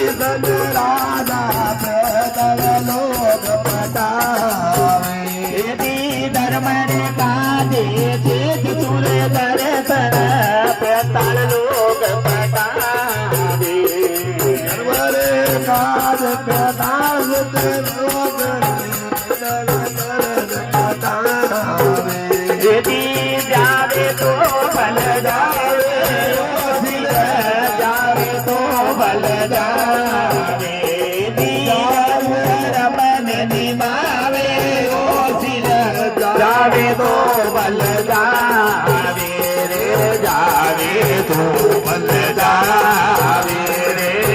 राजा प्रतर लोग पटावे धर्म रे काजे चेत चूर दर्शन प्रताल लोग पटावे रे काज प्रताप लोग पटावे यदि जावे तो बल जावे जावे तो बल जावे